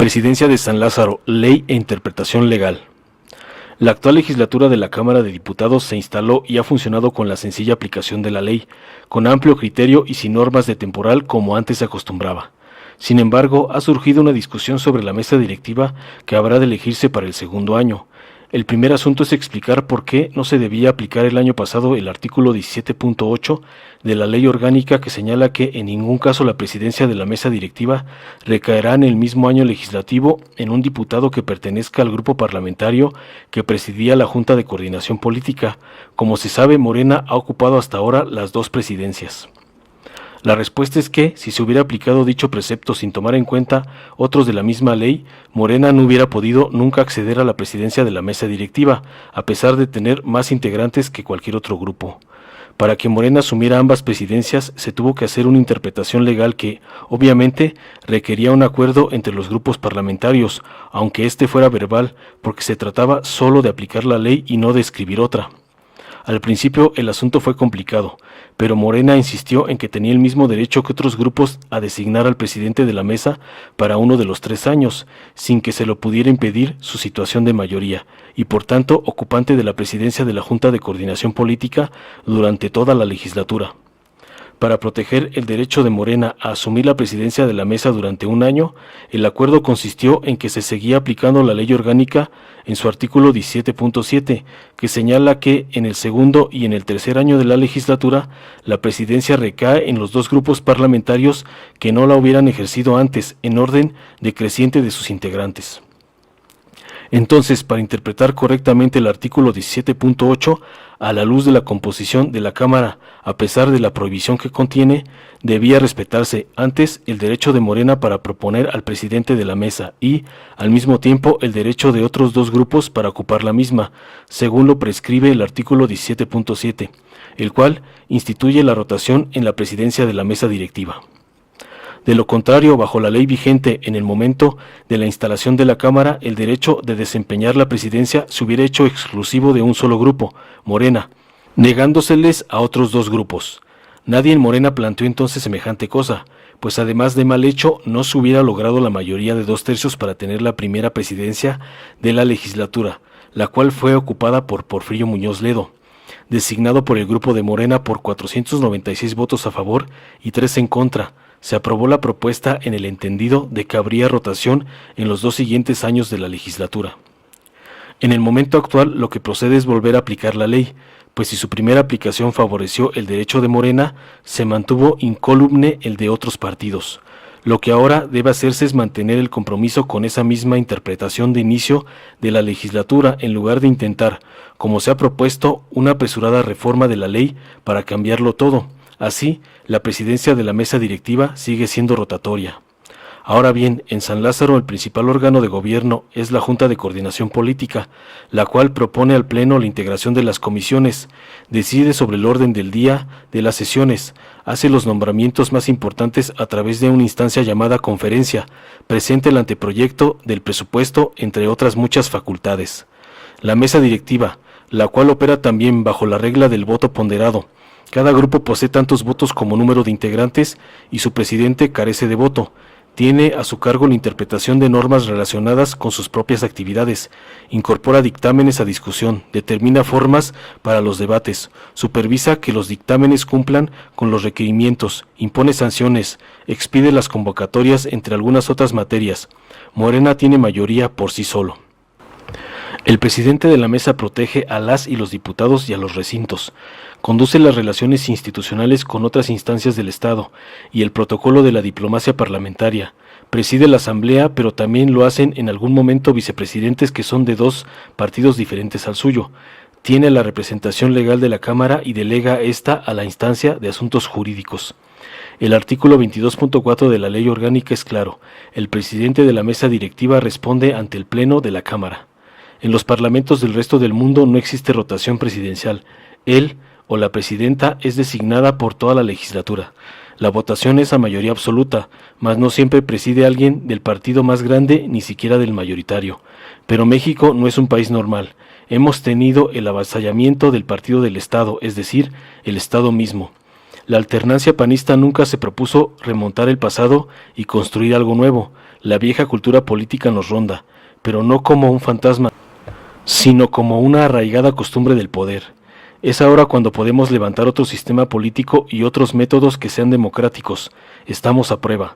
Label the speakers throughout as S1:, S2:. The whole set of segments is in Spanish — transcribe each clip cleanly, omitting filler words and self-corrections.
S1: Presidencia de San Lázaro, Ley e Interpretación Legal. La actual legislatura de la Cámara de Diputados se instaló y ha funcionado con la sencilla aplicación de la ley, con amplio criterio y sin normas de temporal como antes se acostumbraba. Sin embargo, ha surgido una discusión sobre la mesa directiva que habrá de elegirse para el segundo año. El primer asunto es explicar por qué no se debía aplicar el año pasado el artículo 17.8 de la Ley Orgánica que señala que en ningún caso la presidencia de la mesa directiva recaerá en el mismo año legislativo en un diputado que pertenezca al grupo parlamentario que presidía la Junta de Coordinación Política. Como se sabe, Morena ha ocupado hasta ahora las dos presidencias. La respuesta es que, si se hubiera aplicado dicho precepto sin tomar en cuenta otros de la misma ley, Morena no hubiera podido nunca acceder a la presidencia de la mesa directiva, a pesar de tener más integrantes que cualquier otro grupo. Para que Morena asumiera ambas presidencias, se tuvo que hacer una interpretación legal que, obviamente, requería un acuerdo entre los grupos parlamentarios, aunque este fuera verbal, porque se trataba solo de aplicar la ley y no de escribir otra. Al principio el asunto fue complicado, pero Morena insistió en que tenía el mismo derecho que otros grupos a designar al presidente de la mesa para uno de los 3 años, sin que se lo pudiera impedir su situación de mayoría, y por tanto ocupante de la presidencia de la Junta de Coordinación Política durante toda la legislatura. Para proteger el derecho de Morena a asumir la presidencia de la mesa durante un año, el acuerdo consistió en que se seguía aplicando la ley orgánica en su artículo 17.7, que señala que en el segundo y en el tercer año de la legislatura, la presidencia recae en los dos grupos parlamentarios que no la hubieran ejercido antes, en orden decreciente de sus integrantes. Entonces, para interpretar correctamente el artículo 17.8, a la luz de la composición de la Cámara, a pesar de la prohibición que contiene, debía respetarse antes el derecho de Morena para proponer al presidente de la mesa y, al mismo tiempo, el derecho de otros dos grupos para ocupar la misma, según lo prescribe el artículo 17.7, el cual instituye la rotación en la presidencia de la mesa directiva. De lo contrario, bajo la ley vigente en el momento de la instalación de la Cámara, el derecho de desempeñar la presidencia se hubiera hecho exclusivo de un solo grupo, Morena, negándoseles a otros dos grupos. Nadie en Morena planteó entonces semejante cosa, pues además de mal hecho, no se hubiera logrado la mayoría de 2/3 para tener la primera presidencia de la legislatura, la cual fue ocupada por Porfirio Muñoz Ledo, designado por el grupo de Morena por 496 votos a favor y 3 en contra. Se aprobó la propuesta en el entendido de que habría rotación en los 2 siguientes años de la legislatura. En el momento actual, lo que procede es volver a aplicar la ley, pues si su primera aplicación favoreció el derecho de Morena, se mantuvo incólume el de otros partidos. Lo que ahora debe hacerse es mantener el compromiso con esa misma interpretación de inicio de la legislatura en lugar de intentar, como se ha propuesto, una apresurada reforma de la ley para cambiarlo todo. Así, la presidencia de la mesa directiva sigue siendo rotatoria. Ahora bien, en San Lázaro el principal órgano de gobierno es la Junta de Coordinación Política, la cual propone al Pleno la integración de las comisiones, decide sobre el orden del día de las sesiones, hace los nombramientos más importantes a través de una instancia llamada conferencia, presenta el anteproyecto del presupuesto, entre otras muchas facultades. La mesa directiva, la cual opera también bajo la regla del voto ponderado. Cada grupo posee tantos votos como número de integrantes y su presidente carece de voto. Tiene a su cargo la interpretación de normas relacionadas con sus propias actividades, incorpora dictámenes a discusión, determina formas para los debates, supervisa que los dictámenes cumplan con los requerimientos, impone sanciones, expide las convocatorias, entre algunas otras materias. Morena tiene mayoría por sí solo. El presidente de la mesa protege a las y los diputados y a los recintos, conduce las relaciones institucionales con otras instancias del Estado y el protocolo de la diplomacia parlamentaria, preside la asamblea, pero también lo hacen en algún momento vicepresidentes que son de 2 partidos diferentes al suyo, tiene la representación legal de la Cámara y delega esta a la instancia de asuntos jurídicos. El artículo 22.4 de la Ley Orgánica es claro, el presidente de la mesa directiva responde ante el Pleno de la Cámara. En los parlamentos del resto del mundo no existe rotación presidencial. Él o la presidenta es designada por toda la legislatura. La votación es a mayoría absoluta, mas no siempre preside alguien del partido más grande, ni siquiera del mayoritario. Pero México no es un país normal. Hemos tenido el avasallamiento del partido del Estado, es decir, el Estado mismo. La alternancia panista nunca se propuso remontar el pasado y construir algo nuevo. La vieja cultura política nos ronda, pero no como un fantasma, sino como una arraigada costumbre del poder. Es ahora cuando podemos levantar otro sistema político y otros métodos que sean democráticos. Estamos a prueba.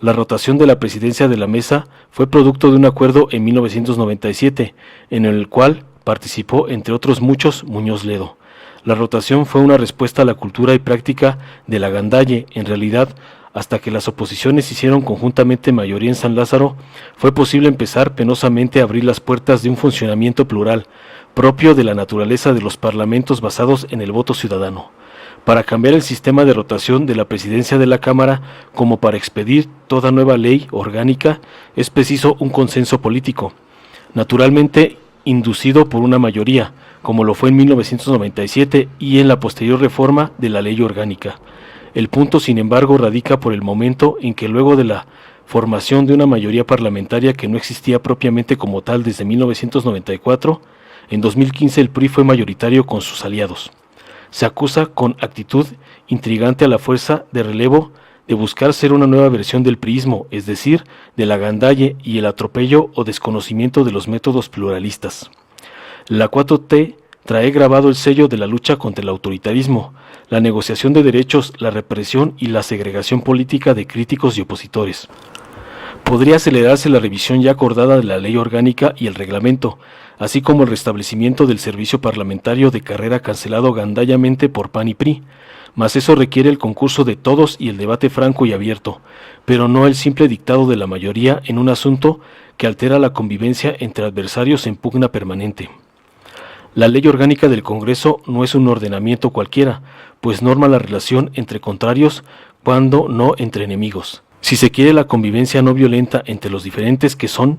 S1: La rotación de la presidencia de la mesa fue producto de un acuerdo en 1997, en el cual participó, entre otros muchos, Muñoz Ledo. La rotación fue una respuesta a la cultura y práctica de la gandalle. En realidad, hasta que las oposiciones hicieron conjuntamente mayoría en San Lázaro, fue posible empezar penosamente a abrir las puertas de un funcionamiento plural, propio de la naturaleza de los parlamentos basados en el voto ciudadano. Para cambiar el sistema de rotación de la presidencia de la Cámara, como para expedir toda nueva ley orgánica, es preciso un consenso político, naturalmente inducido por una mayoría, como lo fue en 1997 y en la posterior reforma de la ley orgánica. El punto, sin embargo, radica por el momento en que luego de la formación de una mayoría parlamentaria que no existía propiamente como tal desde 1994, en 2015 el PRI fue mayoritario con sus aliados. Se acusa con actitud intrigante a la fuerza de relevo de buscar ser una nueva versión del priismo, es decir, de la gandalle y el atropello o desconocimiento de los métodos pluralistas. La 4T trae grabado el sello de la lucha contra el autoritarismo, la negociación de derechos, la represión y la segregación política de críticos y opositores. Podría acelerarse la revisión ya acordada de la ley orgánica y el reglamento, así como el restablecimiento del servicio parlamentario de carrera cancelado gandallamente por PAN y PRI, mas eso requiere el concurso de todos y el debate franco y abierto, pero no el simple dictado de la mayoría en un asunto que altera la convivencia entre adversarios en pugna permanente. La ley orgánica del Congreso no es un ordenamiento cualquiera, pues norma la relación entre contrarios cuando no entre enemigos. Si se quiere la convivencia no violenta entre los diferentes que son,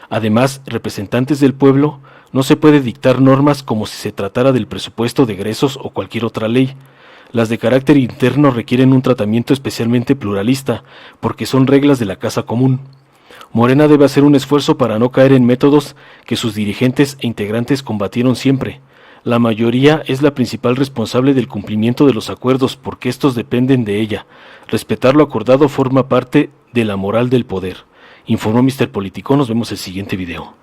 S1: además, representantes del pueblo, no se puede dictar normas como si se tratara del presupuesto de egresos o cualquier otra ley. Las de carácter interno requieren un tratamiento especialmente pluralista, porque son reglas de la casa común. Morena debe hacer un esfuerzo para no caer en métodos que sus dirigentes e integrantes combatieron siempre. La mayoría es la principal responsable del cumplimiento de los acuerdos porque estos dependen de ella. Respetar lo acordado forma parte de la moral del poder. Informó Mr. Político. Nos vemos el siguiente video.